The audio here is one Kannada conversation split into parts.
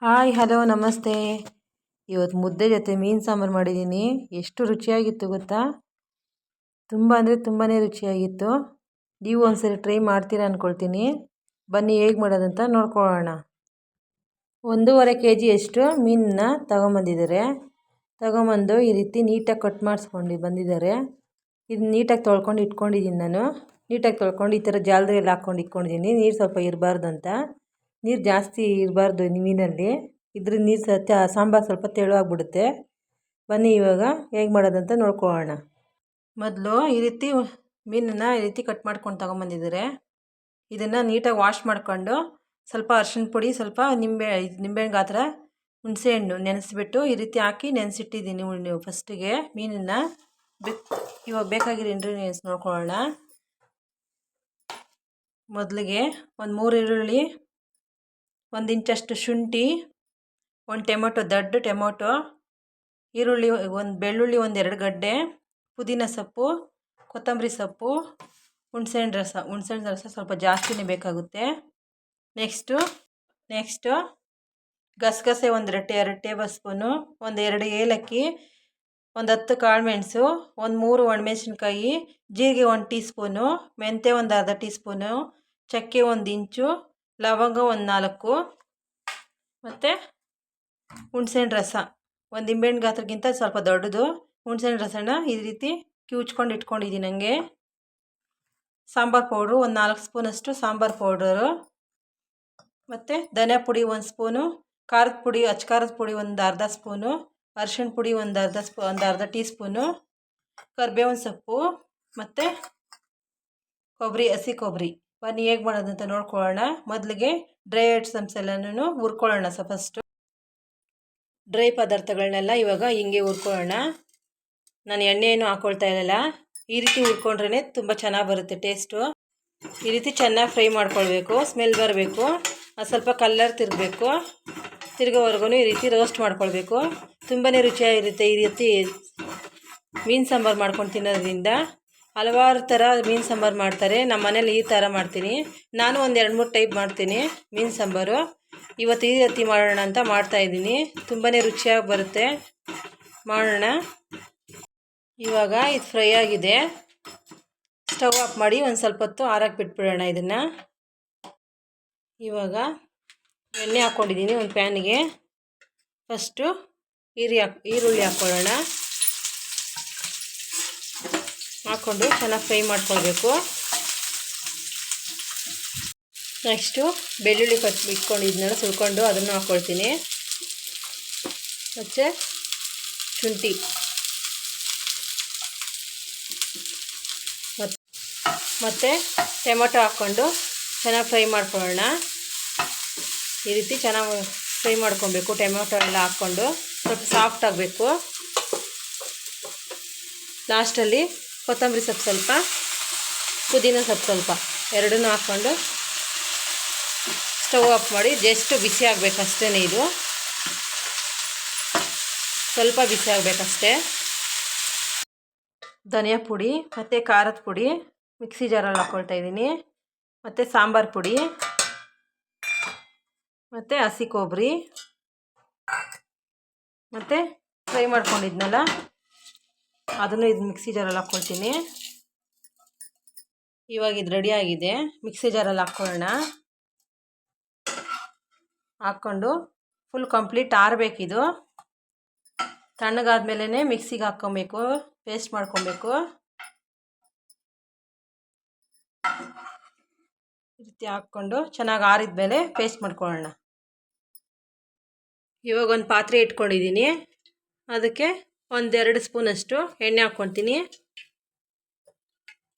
ಹಾಯ್ ಹಲೋ ನಮಸ್ತೆ. ಇವತ್ತು ಮುದ್ದೆ ಜೊತೆ ಮೀನು ಸಾಂಬಾರು ಮಾಡಿದ್ದೀನಿ. ಎಷ್ಟು ರುಚಿಯಾಗಿತ್ತು ಗೊತ್ತಾ? ತುಂಬ ಅಂದರೆ ತುಂಬಾ ರುಚಿಯಾಗಿತ್ತು. ನೀವು ಒಂದ್ಸರಿ ಟ್ರೈ ಮಾಡ್ತೀರಾ ಅಂದ್ಕೊಳ್ತೀನಿ. ಬನ್ನಿ ಹೇಗೆ ಮಾಡೋದಂತ ನೋಡ್ಕೊಳ್ಳೋಣ. 1.5 kg ಅಷ್ಟು ಮೀನನ್ನ ತಗೊಂಬಂದಿದ್ದಾರೆ. ತಗೊಂಬಂದು ಈ ರೀತಿ ನೀಟಾಗಿ ಕಟ್ ಮಾಡಿಸ್ಕೊಂಡು ಬಂದಿದ್ದಾರೆ. ಇದು ನೀಟಾಗಿ ತೊಳ್ಕೊಂಡು ಇಟ್ಕೊಂಡಿದ್ದೀನಿ ನಾನು. ನೀಟಾಗಿ ತೊಳ್ಕೊಂಡು ಈ ಥರ ಜಾಲರಿಯಲ್ಲಿ ಹಾಕ್ಕೊಂಡು ಇಟ್ಕೊಂಡಿದ್ದೀನಿ, ನೀರು ಸ್ವಲ್ಪ ಇರಬಾರ್ದು ಅಂತ. ನೀರು ಜಾಸ್ತಿ ಇರಬಾರ್ದು ಮೀನಲ್ಲಿ, ಇದ್ರ ನೀರು ಸಾಂಬಾರು ಸ್ವಲ್ಪ ತೆಳುವಾಗಿಬಿಡುತ್ತೆ. ಬನ್ನಿ ಇವಾಗ ಹೇಗೆ ಮಾಡೋದಂತ ನೋಡ್ಕೊಳ್ಳೋಣ. ಮೊದಲು ಈ ರೀತಿ ಮೀನನ್ನು ಈ ರೀತಿ ಕಟ್ ಮಾಡ್ಕೊಂಡು ತಗೊಂಬಂದಿದ್ದಾರೆ. ಇದನ್ನು ನೀಟಾಗಿ ವಾಶ್ ಮಾಡ್ಕೊಂಡು ಸ್ವಲ್ಪ ಅರಿಶಿನ ಪುಡಿ, ಸ್ವಲ್ಪ ನಿಂಬೆಹಣ್ಣು ಗಾತ್ರ ಹುಣಸೆಹಣ್ಣು ನೆನೆಸ್ಬಿಟ್ಟು ಈ ರೀತಿ ಹಾಕಿ ನೆನೆಸಿಟ್ಟಿದ್ದೀನಿ. ನೀವು ಫಸ್ಟಿಗೆ ಮೀನನ್ನು ಇವಾಗ ಬೇಕಾಗಿರೋ ಇಂಗ್ರೀಡಿಯೆಂಟ್ಸ್ ನೋಡ್ಕೊಳ್ಳೋಣ. ಮೊದಲಿಗೆ ಒಂದು 3 ಈರುಳ್ಳಿ, 1 ಇಂಚಷ್ಟು ಶುಂಠಿ, 1 ಟೊಮೆಟೊ, ದೊಡ್ಡ ಟೊಮೆಟೊ, ಈರುಳ್ಳಿ, 1 ಬೆಳ್ಳುಳ್ಳಿ, 1 2 ಗಡ್ಡೆ, ಪುದೀನ ಸೊಪ್ಪು, ಕೊತ್ತಂಬರಿ ಸೊಪ್ಪು, ಹುಣಸೆಹಣ್ಣು ರಸ ಸ್ವಲ್ಪ ಜಾಸ್ತಿನೇ ಬೇಕಾಗುತ್ತೆ. ನೆಕ್ಸ್ಟು ಗಸಗಸೆ 2 ಟೇಬಲ್ ಸ್ಪೂನು, 2 ಏಲಕ್ಕಿ, 10 ಕಾಳುಮೆಣಸು, 3 ಒಣಮೆಣಸಿನ್ಕಾಯಿ, ಜೀರಿಗೆ 1 ಟೀ ಸ್ಪೂನು, ಮೆಂತ್ಯ ಅರ್ಧ ಟೀ ಸ್ಪೂನು, ಚಕ್ಕೆ 1 ಇಂಚು, ಲವಂಗ 4, ಮತ್ತು ಹುಣಸೆಹಣ್ಣು ರಸ, ಒಂದು ನಿಂಬೆಹಣ್ಣು ಗಾತ್ರಕ್ಕಿಂತ ಸ್ವಲ್ಪ ದೊಡ್ಡದು ಹುಣಸೆಹಣ್ಣು ರಸನ ಈ ರೀತಿ ಕಿವುಚ್ಕೊಂಡು ಇಟ್ಕೊಂಡಿದ್ದೀನಿ. ನನಗೆ ಸಾಂಬಾರು ಪೌಡ್ರು 4 ಸ್ಪೂನಷ್ಟು ಸಾಂಬಾರು ಪೌಡರು, ಮತ್ತು ಧನಿಯಾ ಪುಡಿ 1 ಸ್ಪೂನು, ಖಾರದ ಪುಡಿ, ಖಾರದ ಪುಡಿ ಅರ್ಧ ಸ್ಪೂನು, ಅರಿಶಿಣ ಪುಡಿ ಅರ್ಧ ಟೀ ಸ್ಪೂನು, ಕರಿಬೇವಿನ ಸೊಪ್ಪು, ಮತ್ತು ಹಸಿ ಕೊಬ್ಬರಿ. ಬನ್ನಿ ಹೇಗೆ ಮಾಡೋದಂತ ನೋಡ್ಕೊಳ್ಳೋಣ. ಮೊದಲಿಗೆ ಡ್ರೈ ಐಟಮ್ಸ್ ಎಲ್ಲನೂ ಹುರ್ಕೊಳ್ಳೋಣ. ಫಸ್ಟು ಡ್ರೈ ಪದಾರ್ಥಗಳನ್ನೆಲ್ಲ ಇವಾಗ ಹಿಂಗೆ ಹುರ್ಕೊಳ್ಳೋಣ. ನಾನು ಎಣ್ಣೆಯನ್ನು ಹಾಕ್ಕೊಳ್ತಾ ಇರಲ್ಲ. ಈ ರೀತಿ ಹುರ್ಕೊಂಡ್ರೆ ತುಂಬ ಚೆನ್ನಾಗಿ ಬರುತ್ತೆ ಟೇಸ್ಟು. ಈ ರೀತಿ ಚೆನ್ನಾಗಿ ಫ್ರೈ ಮಾಡ್ಕೊಳ್ಬೇಕು, ಸ್ಮೆಲ್ ಬರಬೇಕು, ಅದು ಸ್ವಲ್ಪ ಕಲ್ಲರ್ ತಿರ್ಗೋವರೆಗೂ ಈ ರೀತಿ ರೋಸ್ಟ್ ಮಾಡ್ಕೊಳ್ಬೇಕು. ತುಂಬಾ ರುಚಿಯಾಗಿರುತ್ತೆ. ಈ ರೀತಿ ಮೀನು ಸಾಂಬಾರು ಮಾಡ್ಕೊಂಡು ತಿನ್ನೋದ್ರಿಂದ ಹಲವಾರು ಥರ ಮೀನು ಸಾಂಬಾರು ಮಾಡ್ತಾರೆ. ನಮ್ಮ ಮನೇಲಿ ಈ ಥರ ಮಾಡ್ತೀನಿ. ನಾನು 1-2-3 ಟೈಪ್ ಮಾಡ್ತೀನಿ ಮೀನು ಸಾಂಬಾರು. ಇವತ್ತು ಈ ರೀತಿ ಮಾಡೋಣ ಅಂತ ಮಾಡ್ತಾಯಿದ್ದೀನಿ. ತುಂಬಾ ರುಚಿಯಾಗಿ ಬರುತ್ತೆ, ಮಾಡೋಣ. ಇವಾಗ ಇದು ಫ್ರೈ ಆಗಿದೆ. ಸ್ಟವ್ ಆಫ್ ಮಾಡಿ ಒಂದು ಸ್ವಲ್ಪ ಹೊತ್ತು ಆರಕ್ಕೆ ಬಿಟ್ಬಿಡೋಣ ಇದನ್ನು. ಇವಾಗ ಎಣ್ಣೆ ಹಾಕ್ಕೊಂಡಿದ್ದೀನಿ ಒಂದು ಪ್ಯಾನಿಗೆ. ಫಸ್ಟು ಈರುಳ್ಳಿ ಹಾಕ್ಕೊಳ್ಳೋಣ. ಹಾಕ್ಕೊಂಡು ಚೆನ್ನಾಗಿ ಫ್ರೈ ಮಾಡ್ಕೊಳ್ಬೇಕು. ನೆಕ್ಸ್ಟು ಬೆಳ್ಳುಳ್ಳಿ ಇಟ್ಕೊಂಡಿದ್ದನ್ನೆಲ್ಲ ಸುಲ್ಕೊಂಡು ಅದನ್ನು ಹಾಕ್ಕೊಳ್ತೀನಿ. ಮತ್ತು ಶುಂಠಿ, ಮತ್ತು ಟೊಮೆಟೊ ಹಾಕ್ಕೊಂಡು ಚೆನ್ನಾಗಿ ಫ್ರೈ ಮಾಡ್ಕೊಳ್ಳೋಣ. ಈ ರೀತಿ ಚೆನ್ನಾಗಿ ಫ್ರೈ ಮಾಡ್ಕೊಬೇಕು. ಟೊಮೆಟೊ ಎಲ್ಲ ಹಾಕ್ಕೊಂಡು ಸ್ವಲ್ಪ ಸಾಫ್ಟ್ ಆಗಬೇಕು. ಲಾಸ್ಟಲ್ಲಿ ಕೊತ್ತಂಬರಿ ಸೊಪ್ಪು ಸ್ವಲ್ಪ, ಪುದೀನ ಸೊಪ್ಪು ಸ್ವಲ್ಪ, ಎರಡನ್ನೂ ಹಾಕ್ಕೊಂಡು ಸ್ಟವ್ ಆಫ್ ಮಾಡಿ ಜಸ್ಟ್ ಬಿಸಿ ಆಗಬೇಕಷ್ಟೇ. ಇದು ಸ್ವಲ್ಪ ಬಿಸಿ ಆಗಬೇಕಷ್ಟೇ. ಧನಿಯಾ ಪುಡಿ ಮತ್ತು ಖಾರದ ಪುಡಿ ಮಿಕ್ಸಿ ಜಾರಲ್ಲಿ ಹಾಕ್ಕೊಳ್ತಾ ಇದ್ದೀನಿ. ಮತ್ತು ಸಾಂಬಾರು ಪುಡಿ, ಮತ್ತು ಹಸಿ ಕೊಬ್ಬರಿ, ಮತ್ತು ಫ್ರೈ ಮಾಡ್ಕೊಂಡಿದ್ನಲ್ಲ ಅದನ್ನು ಇದು ಮಿಕ್ಸಿ ಜಾರಲ್ಲಿ ಹಾಕ್ಕೊಳ್ತೀನಿ. ಇವಾಗ ಇದು ರೆಡಿಯಾಗಿದೆ. ಮಿಕ್ಸಿ ಜಾರಲ್ಲಿ ಹಾಕ್ಕೊಳ್ಳೋಣ. ಹಾಕ್ಕೊಂಡು ಫುಲ್ ಕಂಪ್ಲೀಟ್ ಆರಬೇಕಿದು. ತಣ್ಣಗಾದ್ಮೇಲೆ ಮಿಕ್ಸಿಗೆ ಹಾಕ್ಕೊಬೇಕು, ಪೇಸ್ಟ್ ಮಾಡ್ಕೊಬೇಕು. ಈ ರೀತಿ ಹಾಕ್ಕೊಂಡು ಚೆನ್ನಾಗಿ ಆರಿದ್ಮೇಲೆ ಪೇಸ್ಟ್ ಮಾಡ್ಕೊಳ್ಳೋಣ. ಇವಾಗ ಒಂದು ಪಾತ್ರೆ ಇಟ್ಕೊಂಡಿದ್ದೀನಿ. ಅದಕ್ಕೆ 1-2 ಸ್ಪೂನಷ್ಟು ಎಣ್ಣೆ ಹಾಕ್ಕೊತೀನಿ.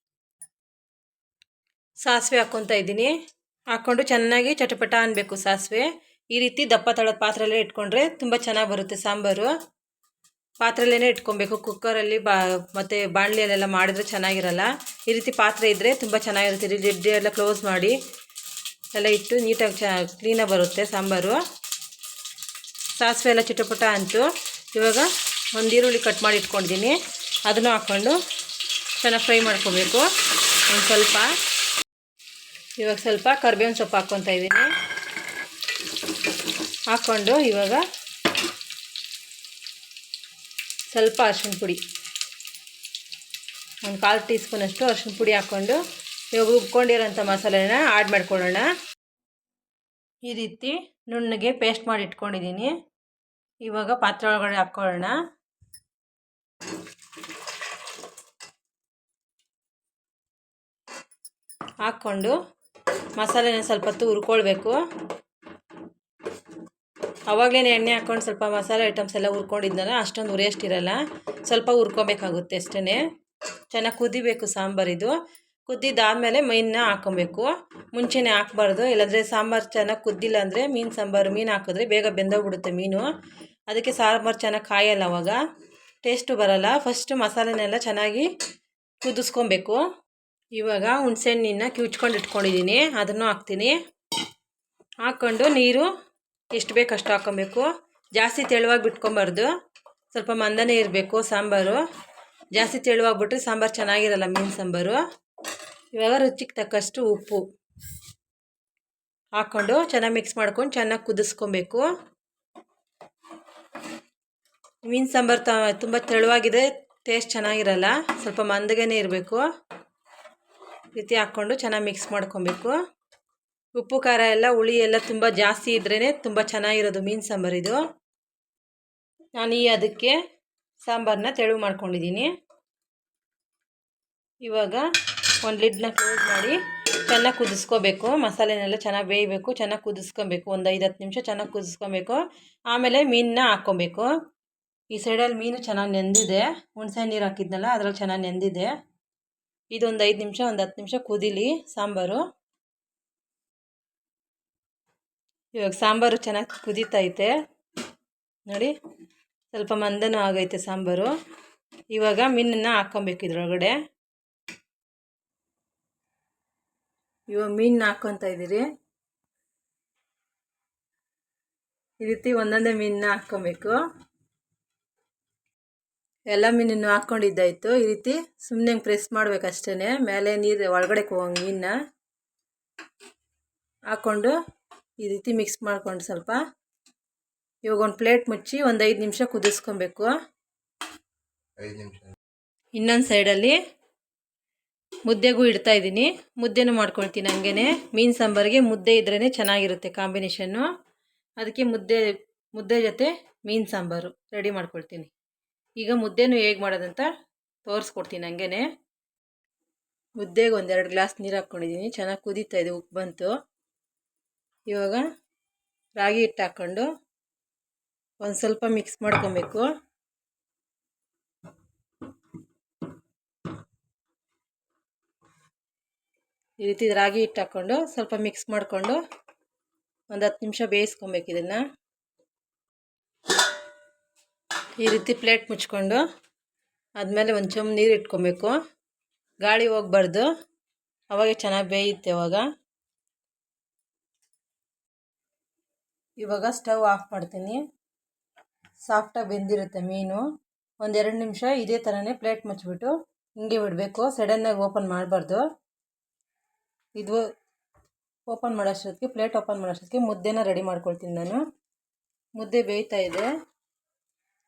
ಸಾಸಿವೆ ಹಾಕ್ಕೊತಾ ಇದ್ದೀನಿ. ಹಾಕ್ಕೊಂಡು ಚೆನ್ನಾಗಿ ಚಟಪಟ ಅನ್ನಬೇಕು ಸಾಸಿವೆ. ಈ ರೀತಿ ದಪ್ಪ ತಳದ ಪಾತ್ರೆಯಲ್ಲೇ ಇಟ್ಕೊಂಡ್ರೆ ತುಂಬ ಚೆನ್ನಾಗಿ ಬರುತ್ತೆ ಸಾಂಬಾರು. ಪಾತ್ರೆಯಲ್ಲೇ ಇಟ್ಕೊಬೇಕು. ಕುಕ್ಕರಲ್ಲಿ ಮತ್ತು ಬಾಣಲಿಯಲ್ಲೆಲ್ಲ ಮಾಡಿದರೆ ಚೆನ್ನಾಗಿರಲ್ಲ. ಈ ರೀತಿ ಪಾತ್ರೆ ಇದ್ದರೆ ತುಂಬ ಚೆನ್ನಾಗಿರುತ್ತೆ. ಲಿಡ್ ಎಲ್ಲ ಕ್ಲೋಸ್ ಮಾಡಿ ಎಲ್ಲ ಇಟ್ಟು ನೀಟಾಗಿ ಕ್ಲೀನಾಗಿ ಬರುತ್ತೆ ಸಾಂಬಾರು. ಸಾಸಿವೆ ಎಲ್ಲ ಚಿಟಪಟ ಅಂತು. ಇವಾಗ ಒಂದು ಈರುಳ್ಳಿ ಕಟ್ ಮಾಡಿ ಇಟ್ಕೊಂಡಿದ್ದೀನಿ. ಅದನ್ನು ಹಾಕ್ಕೊಂಡು ಚೆನ್ನಾಗಿ ಫ್ರೈ ಮಾಡ್ಕೋಬೇಕು ಒಂದು ಸ್ವಲ್ಪ. ಇವಾಗ ಸ್ವಲ್ಪ ಕರಿಬೇವಿನ ಸೊಪ್ಪು ಹಾಕ್ಕೊತಾ ಇದ್ದೀನಿ. ಹಾಕ್ಕೊಂಡು ಇವಾಗ ಸ್ವಲ್ಪ ಅರಿಶಿಣ ಪುಡಿ, ಒಂದು 1/4 ಟೀ ಸ್ಪೂನಷ್ಟು ಅರಿಶಿಣ ಪುಡಿ ಹಾಕ್ಕೊಂಡು ಇವಾಗ ರುಬ್ಕೊಂಡಿರೋಂಥ ಮಸಾಲೆನ ಆ್ಯಡ್ ಮಾಡ್ಕೊಳ್ಳೋಣ. ಈ ರೀತಿ ನುಣ್ಣಗೆ ಪೇಸ್ಟ್ ಮಾಡಿ ಇಟ್ಕೊಂಡಿದ್ದೀನಿ. ಇವಾಗ ಪಾತ್ರೆ ಒಳಗಡೆ ಹಾಕ್ಕೊಳ್ಳೋಣ. ಹಾಕ್ಕೊಂಡು ಮಸಾಲೆನ ಸ್ವಲ್ಪ ಹೊತ್ತು ಹುರ್ಕೊಳ್ಬೇಕು. ಆವಾಗಲೇ ಎಣ್ಣೆ ಹಾಕ್ಕೊಂಡು ಸ್ವಲ್ಪ ಮಸಾಲೆ ಐಟಮ್ಸ್ ಎಲ್ಲ ಹುರ್ಕೊಂಡಿದ್ನಲ್ಲ, ಅಷ್ಟೊಂದು ಹುರಿಯೋಷ್ಟಿರಲ್ಲ, ಸ್ವಲ್ಪ ಹುರ್ಕೊಬೇಕಾಗುತ್ತೆ ಅಷ್ಟೇ. ಚೆನ್ನಾಗಿ ಕುದಿಬೇಕು ಸಾಂಬಾರಿದು. ಕುದ್ದಿದ್ದಾದಮೇಲೆ ಮೀನನ್ನ ಹಾಕ್ಕೊಬೇಕು. ಮುಂಚೆನೇ ಹಾಕ್ಬಾರ್ದು, ಇಲ್ಲಾಂದರೆ ಸಾಂಬಾರು ಚೆನ್ನಾಗಿ ಕುದ್ದಿಲ್ಲ ಅಂದರೆ ಮೀನು ಸಾಂಬಾರು ಮೀನು ಹಾಕಿದ್ರೆ ಬೇಗ ಬೆಂದೋಗ್ಬಿಡುತ್ತೆ ಮೀನು. ಅದಕ್ಕೆ ಸಾಂಬಾರು ಚೆನ್ನಾಗಿ ಕಾಯಲ್ಲ, ಅವಾಗ ಟೇಸ್ಟು ಬರಲ್ಲ. ಫಸ್ಟು ಮಸಾಲೆನೆಲ್ಲ ಚೆನ್ನಾಗಿ ಕುದಿಸ್ಕೊಬೇಕು. ಇವಾಗ ಹುಣಸೆಹಣ್ಣಿನ ಕಿವುಚ್ಕೊಂಡು ಇಟ್ಕೊಂಡಿದ್ದೀನಿ, ಅದನ್ನು ಹಾಕ್ತೀನಿ. ಹಾಕ್ಕೊಂಡು ನೀರು ಎಷ್ಟು ಬೇಕು ಅಷ್ಟು ಹಾಕ್ಕೊಬೇಕು. ಜಾಸ್ತಿ ತೆಳುವಾಗಿ ಬಿಟ್ಕೊಬಾರ್ದು, ಸ್ವಲ್ಪ ಮಂದನೇ ಇರಬೇಕು ಸಾಂಬಾರು. ಜಾಸ್ತಿ ತೆಳುವಾಗಿಬಿಟ್ರೆ ಸಾಂಬಾರು ಚೆನ್ನಾಗಿರಲ್ಲ ಮೀನು ಸಾಂಬಾರು. ಇವಾಗ ರುಚಿಗೆ ತಕ್ಕಷ್ಟು ಉಪ್ಪು ಹಾಕ್ಕೊಂಡು ಚೆನ್ನಾಗಿ ಮಿಕ್ಸ್ ಮಾಡ್ಕೊಂಡು ಚೆನ್ನಾಗಿ ಕುದಿಸ್ಕೊಬೇಕು. ಮೀನು ಸಾಂಬಾರು ತುಂಬ ತೆಳುವಾಗಿದೆ, ಟೇಸ್ಟ್ ಚೆನ್ನಾಗಿರಲ್ಲ, ಸ್ವಲ್ಪ ಮಂದಗೇ ಇರಬೇಕು. ರೀತಿ ಹಾಕ್ಕೊಂಡು ಚೆನ್ನಾಗಿ ಮಿಕ್ಸ್ ಮಾಡ್ಕೊಬೇಕು. ಉಪ್ಪು ಖಾರ ಎಲ್ಲ ಹುಳಿ ಎಲ್ಲ ತುಂಬ ಜಾಸ್ತಿ ಇದ್ರೇ ತುಂಬ ಚೆನ್ನಾಗಿರೋದು ಮೀನು ಸಾಂಬಾರಿದು. ನಾನು ಅದಕ್ಕೆ ಸಾಂಬಾರನ್ನ ತೆಳು ಮಾಡ್ಕೊಂಡಿದ್ದೀನಿ. ಇವಾಗ ಒಂದು ಲಿಡ್ನ ಕ್ಲೋಸ್ ಮಾಡಿ ಚೆನ್ನಾಗಿ ಕುದಿಸ್ಕೋಬೇಕು. ಮಸಾಲೆನೆಲ್ಲ ಚೆನ್ನಾಗಿ ಬೇಯಬೇಕು, ಚೆನ್ನಾಗಿ ಕುದಿಸ್ಕೊಬೇಕು. ಒಂದು 5-10 ನಿಮಿಷ ಚೆನ್ನಾಗಿ ಕುದಿಸ್ಕೊಬೇಕು. ಆಮೇಲೆ ಮೀನನ್ನ ಹಾಕ್ಕೊಬೇಕು. ಈ ಸೈಡಲ್ಲಿ ಮೀನು ಚೆನ್ನಾಗಿ ನೆಂದಿದೆ, ಹುಣಸೆ ನೀರು ಹಾಕಿದ್ನಲ್ಲ ಅದರಲ್ಲಿ ಚೆನ್ನಾಗಿ ನೆಂದಿದೆ. ಇದೊಂದು 5 ನಿಮಿಷ, ಒಂದು 10 ನಿಮಿಷ ಕುದೀಲಿ ಸಾಂಬಾರು. ಇವಾಗ ಸಾಂಬಾರು ಚೆನ್ನಾಗಿ ಕುದೀತೈತೆ ನೋಡಿ, ಸ್ವಲ್ಪ ಮಂದನೂ ಆಗೈತೆ ಸಾಂಬಾರು. ಇವಾಗ ಮೀನನ್ನ ಹಾಕ್ಕೊಬೇಕು ಇದರೊಳಗಡೆ. ಇವಾಗ ಮೀನನ್ನ ಹಾಕ್ಕೊತಾ ಇದ್ದೀರಿ. ಈ ರೀತಿ ಒಂದೊಂದೇ ಮೀನನ್ನ ಹಾಕ್ಕೊಬೇಕು. ಎಲ್ಲ ಮೀನನ್ನು ಹಾಕ್ಕೊಂಡಿದ್ದಾಯಿತು. ಈ ರೀತಿ ಸುಮ್ಮನೆ ಪ್ರೆಸ್ ಮಾಡ್ಬೇಕಷ್ಟೇ, ಮೇಲೆ ನೀರು ಒಳಗಡೆ ಹೋಗಂಗೆ ಮೀನನ್ನ ಹಾಕ್ಕೊಂಡು ಈ ರೀತಿ ಮಿಕ್ಸ್ ಮಾಡ್ಕೊಂಡು ಸ್ವಲ್ಪ ಇವಾಗ ಒಂದು ಪ್ಲೇಟ್ ಮುಚ್ಚಿ ಒಂದು 5 ನಿಮಿಷ ಕುದಿಸ್ಕೊಬೇಕು. ಇನ್ನೊಂದು ಸೈಡಲ್ಲಿ ಮುದ್ದೆಗೂ ಇಡ್ತಾ ಇದ್ದೀನಿ, ಮುದ್ದೆನೂ ಮಾಡ್ಕೊಳ್ತೀನಿ ಹಂಗೇ. ಮೀನು ಸಾಂಬಾರಿಗೆ ಮುದ್ದೆ ಇದ್ರೇ ಚೆನ್ನಾಗಿರುತ್ತೆ ಕಾಂಬಿನೇಷನ್ನು. ಅದಕ್ಕೆ ಮುದ್ದೆ ಜೊತೆ ಮೀನು ಸಾಂಬಾರು ರೆಡಿ ಮಾಡ್ಕೊಳ್ತೀನಿ. ಈಗ ಮುದ್ದೆನೂ ಹೇಗೆ ಮಾಡೋದಂತ ತೋರಿಸ್ಕೊಡ್ತೀನಿ ಹಂಗೇ. ಮುದ್ದೆಗೆ 1-2 ಗ್ಲಾಸ್ ನೀರು ಹಾಕ್ಕೊಂಡಿದ್ದೀನಿ, ಚೆನ್ನಾಗಿ ಕುದೀತಾ ಇದೆ, ಉಪ್ಪು ಬಂತು. ಇವಾಗ ರಾಗಿ ಹಿಟ್ಟು ಹಾಕ್ಕೊಂಡು ಒಂದು ಸ್ವಲ್ಪ ಮಿಕ್ಸ್ ಮಾಡ್ಕೊಬೇಕು. ಈ ರೀತಿ ರಾಗಿ ಹಿಟ್ಟು ಹಾಕ್ಕೊಂಡು ಸ್ವಲ್ಪ ಮಿಕ್ಸ್ ಮಾಡಿಕೊಂಡು ಒಂದು 10 ನಿಮಿಷ ಬೇಯಿಸ್ಕೊಬೇಕು ಇದನ್ನು. ಈ ರೀತಿ ಪ್ಲೇಟ್ ಮುಚ್ಕೊಂಡು ಆದಮೇಲೆ ಒಂದು ಚಮ್ ನೀರು ಇಟ್ಕೊಬೇಕು, ಗಾಳಿ ಹೋಗ್ಬಾರ್ದು, ಅವಾಗ ಚೆನ್ನಾಗಿ ಬೇಯುತ್ತೆ ಅವಾಗ. ಇವಾಗ ಸ್ಟವ್ ಆಫ್ ಮಾಡ್ತೀನಿ. ಸಾಫ್ಟಾಗಿ ಬೆಂದಿರುತ್ತೆ ಮೀನು. 1-2 ನಿಮಿಷ ಇದೇ ಥರನೇ ಪ್ಲೇಟ್ ಮುಚ್ಚಿಬಿಟ್ಟು ಹಿಂಗೆ ಬಿಡಬೇಕು, ಸಡನ್ನಾಗಿ ಓಪನ್ ಮಾಡಬಾರ್ದು. ಇದು ಓಪನ್ ಮಾಡೋಷ್ಟೊತ್ತಿಗೆ, ಪ್ಲೇಟ್ ಓಪನ್ ಮಾಡೋಷ್ಟೊತ್ತಿಗೆ ಮುದ್ದೆನ ರೆಡಿ ಮಾಡ್ಕೊಳ್ತೀನಿ ನಾನು. ಮುದ್ದೆ ಬೇಯ್ತಾ ಇದೆ,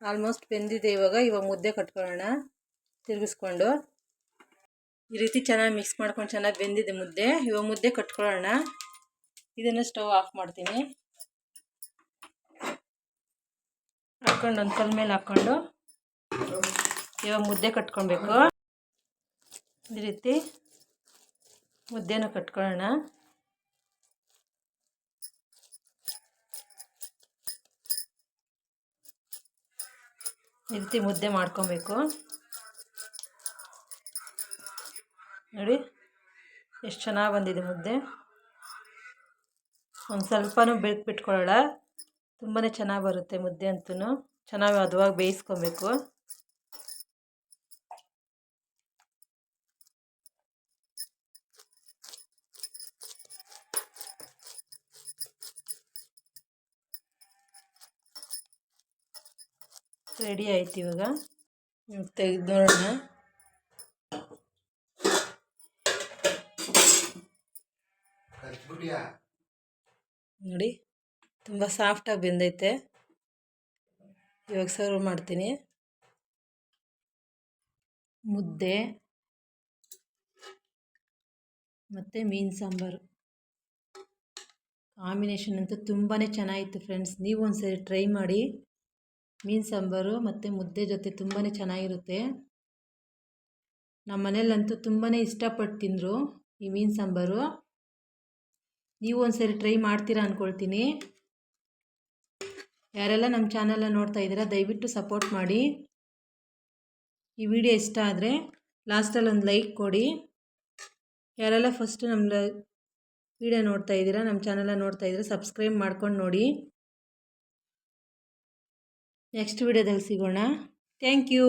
ಆಲ್ಮೋಸ್ಟ್ ಬೆಂದಿದೆ. ಇವಾಗ ಮುದ್ದೆ ಕಟ್ಕೊಳ್ಳೋಣ ತಿರುಗಿಸ್ಕೊಂಡು. ಈ ರೀತಿ ಚೆನ್ನಾಗಿ ಮಿಕ್ಸ್ ಮಾಡ್ಕೊಂಡು ಚೆನ್ನಾಗಿ ಬೆಂದಿದೆ ಮುದ್ದೆ. ಇವಾಗ ಮುದ್ದೆ ಕಟ್ಕೊಳ್ಳೋಣ. ಇದನ್ನು ಸ್ಟವ್ ಆಫ್ ಮಾಡ್ತೀನಿ. ಹಾಕ್ಕೊಂಡು ಒಂದು ಕಲ್ ಮೇಲೆ ಹಾಕ್ಕೊಂಡು ಇವಾಗ ಮುದ್ದೆ ಕಟ್ಕೊಳ್ಬೇಕು. ಈ ರೀತಿ ಮುದ್ದೆನೂ ಕಟ್ಕೊಳ್ಳೋಣ. ಈ ರೀತಿ ಮುದ್ದೆ ಮಾಡ್ಕೊಬೇಕು ನೋಡಿ, ಎಷ್ಟು ಚೆನ್ನಾಗಿ ಬಂದಿದೆ ಮುದ್ದೆ. ಒಂದು ಸ್ವಲ್ಪನೂ ಬಿಟ್ಕೊಳ್ಳೋಣ, ತುಂಬಾ ಚೆನ್ನಾಗಿ ಬರುತ್ತೆ ಮುದ್ದೆ ಅಂತೂ. ಚೆನ್ನಾಗಿ ಹದವಾಗಿ ಬೇಯಿಸ್ಕೊಬೇಕು. ರೆಡಿ ಆಯ್ತು. ಇವಾಗ ತೆಗೆದು ನೋಡೋಣ. ನೋಡಿ ತುಂಬ ಸಾಫ್ಟಾಗಿ ಬೆಂದೈತೆ. ಇವಾಗ ಸರ್ವ್ ಮಾಡ್ತೀನಿ. ಮುದ್ದೆ ಮತ್ತು ಮೀನು ಸಾಂಬಾರು ಕಾಂಬಿನೇಷನ್ ಅಂತೂ ತುಂಬಾ ಚೆನ್ನಾಗಿತ್ತು ಫ್ರೆಂಡ್ಸ್. ನೀವು ಒಂದ್ಸರಿ ಟ್ರೈ ಮಾಡಿ. ಮೀನು ಸಾಂಬಾರು ಮತ್ತು ಮುದ್ದೆ ಜೊತೆ ತುಂಬಾ ಚೆನ್ನಾಗಿರುತ್ತೆ. ನಮ್ಮ ಮನೇಲಂತೂ ತುಂಬಾ ಇಷ್ಟಪಟ್ಟು ತಿಂದರು ಈ ಮೀನು ಸಾಂಬಾರು. ನೀವು ಒಂದ್ಸರಿ ಟ್ರೈ ಮಾಡ್ತೀರಾ ಅಂದ್ಕೊಳ್ತೀನಿ. ಯಾರೆಲ್ಲ ನಮ್ಮ ಚಾನಲ್ನ ನೋಡ್ತಾ ಇದ್ದೀರಾ ದಯವಿಟ್ಟು ಸಪೋರ್ಟ್ ಮಾಡಿ. ಈ ವಿಡಿಯೋ ಇಷ್ಟ ಆದರೆ ಲಾಸ್ಟಲ್ಲಿ ಒಂದು ಲೈಕ್ ಕೊಡಿ. ಯಾರೆಲ್ಲ ಫಸ್ಟು ನಮ್ಮ ವಿಡಿಯೋ ನೋಡ್ತಾ ಇದ್ದೀರಾ, ನಮ್ಮ ಚಾನಲ್ನ ನೋಡ್ತಾ ಇದ್ದೀರಾ, ಸಬ್ಸ್ಕ್ರೈಬ್ ಮಾಡ್ಕೊಂಡು ನೋಡಿ. ನೆಕ್ಸ್ಟ್ ವಿಡಿಯೋದಲ್ಲಿ ಸಿಗೋಣ. Thank you.